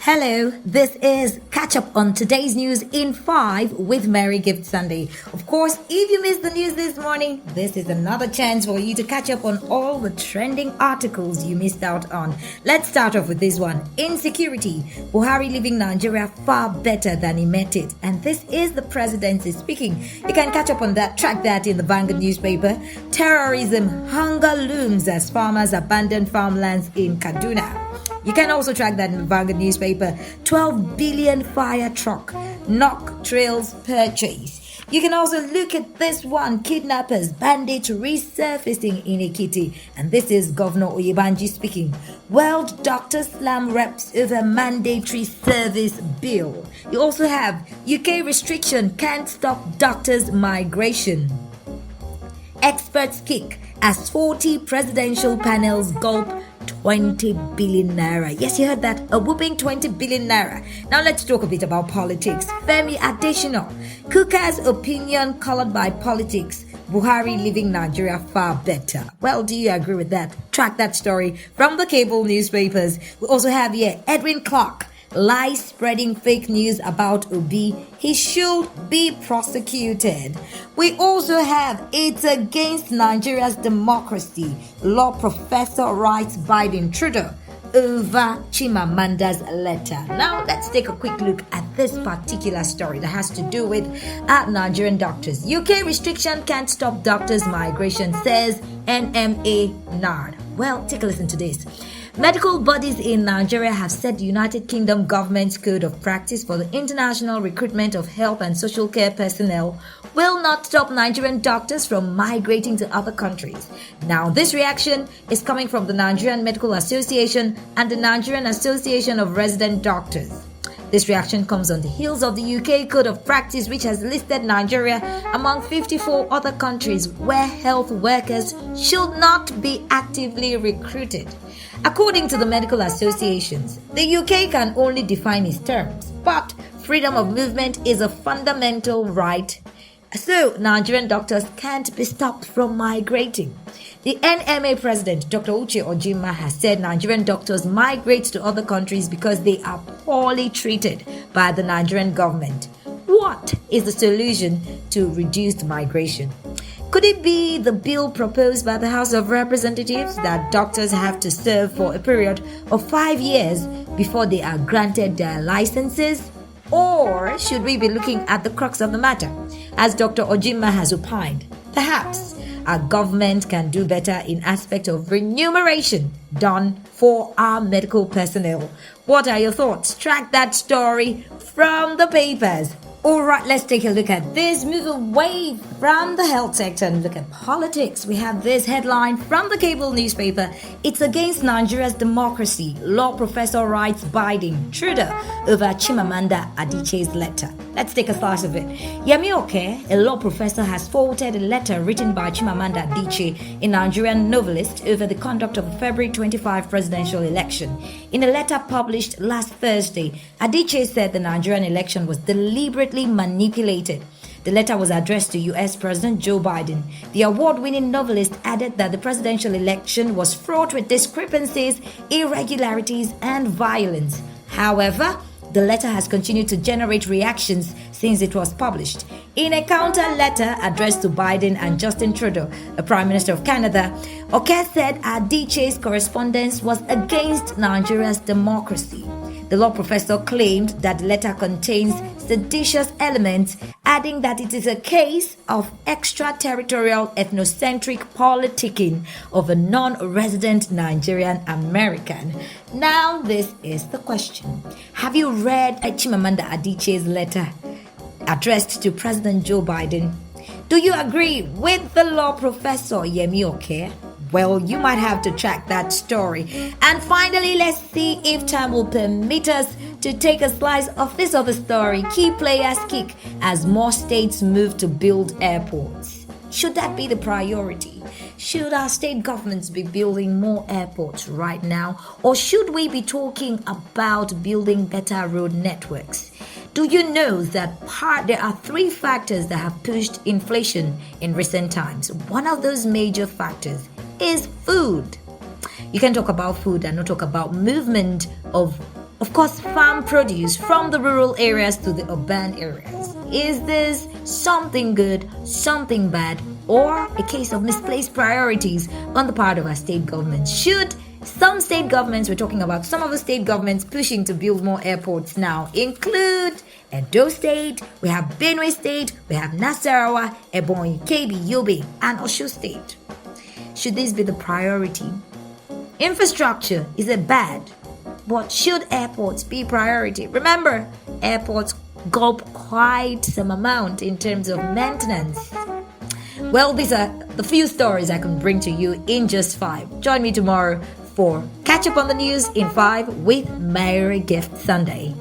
Hello, this is Catch Up on today's news in 5 with Merry Gift Sunday. Of course, if you missed the news this morning, this is another chance for you to catch up on all the trending articles you missed out on. Let's start off with this one. Insecurity. Buhari leaving Nigeria far better than he met it. And this is the presidency speaking. You can catch up on that, track that in the Vanguard newspaper. Terrorism, hunger looms as farmers abandon farmlands in Kaduna. You can also track that in the Vanguard newspaper. 12 billion fire truck, knock trails purchase. You can also look at this one. Kidnappers, bandits resurfacing in Ekiti. And this is Governor Oyebanji speaking. World Doctors slam reps over mandatory service bill. You also have UK restriction can't stop doctors' migration. Experts kick as 40 presidential panels gulp 20 billion naira. Yes, you heard that. A whooping 20 billion naira. Now let's talk a bit about politics. Femi Adesina. Kuka's opinion colored by politics. Buhari leaving Nigeria far better. Well, do you agree with that? Track that story from the cable newspapers. We also have here Edwin Clark. Lies spreading fake news about Obi. He should be prosecuted. We also have it's against Nigeria's democracy. Law professor writes Biden Trudeau over Chimamanda's letter. Now let's take a quick look at this particular story that has to do with Nigerian doctors. UK restriction can't stop doctors' migration, says NMA NARD. Well, take a listen to this. Medical bodies in Nigeria have set the United Kingdom government's code of practice for the international recruitment of health and social care personnel will not stop Nigerian doctors from migrating to other countries. Now, this reaction is coming from the Nigerian Medical Association and the Nigerian Association of Resident Doctors. This reaction comes on the heels of the UK Code of Practice, which has listed Nigeria among 54 other countries where health workers should not be actively recruited. According to the medical associations, the UK can only define its terms, but freedom of movement is a fundamental right. So, Nigerian doctors can't be stopped from migrating. The NMA president, Dr. Uche Ojima, has said Nigerian doctors migrate to other countries because they are poorly treated by the Nigerian government. What is the solution to reduced migration? Could it be the bill proposed by the House of Representatives that doctors have to serve for a period of 5 years before they are granted their licenses? Or should we be looking at the crux of the matter? As Dr. Ojima has opined, perhaps our government can do better in aspect of remuneration done for our medical personnel. What are your thoughts? Track that story from the papers. Alright, let's take a look at this. Move away from the health sector and look at politics. We have this headline from the cable newspaper. It's against Nigeria's democracy. Law professor writes Biden Trudeau over Chimamanda Adichie's letter. Let's take a slice of it. Yemi Oke, a law professor, has faulted a letter written by Chimamanda Adichie, a Nigerian novelist, over the conduct of the February 25 presidential election. In a letter published last Thursday, Adichie said the Nigerian election was deliberately manipulated. The letter was addressed to U.S. President Joe Biden. The award-winning novelist added that the presidential election was fraught with discrepancies, irregularities, and violence. However, the letter has continued to generate reactions since it was published. In a counter letter addressed to Biden and Justin Trudeau, the Prime Minister of Canada, Oke said Adichie's correspondence was against Nigeria's democracy. The law professor claimed that the letter contains seditious elements, adding that it is a case of extraterritorial ethnocentric politicking of a non-resident Nigerian American. Now, this is the question. Have you read Chimamanda Adichie's letter addressed to President Joe Biden? Do you agree with the law professor Yemi Oke? Well, you might have to track that story. And finally, let's see if time will permit us to take a slice of this other story. Key players kick as more states move to build airports. Should that be the priority? Should our state governments be building more airports right now? Or should we be talking about building better road networks? Do you know that there are 3 factors that have pushed inflation in recent times? One of those major factors is food. You can talk about food and not talk about movement of Of course, farm produce from the rural areas to the urban areas. Is this something good, something bad, or a case of misplaced priorities on the part of our state governments? Should some state governments, we're talking about some of the state governments pushing to build more airports now, include Edo State, we have Benue State, we have Nasarawa, Ebonyi, Kebbi, Yobe, and Osun State. Should this be the priority? Infrastructure, is it bad? But should airports be priority? Remember, airports gulp quite some amount in terms of maintenance. Well, these are the few stories I can bring to you in just 5. Join me tomorrow for Catch Up on the News in 5 with Mary Gift Sunday.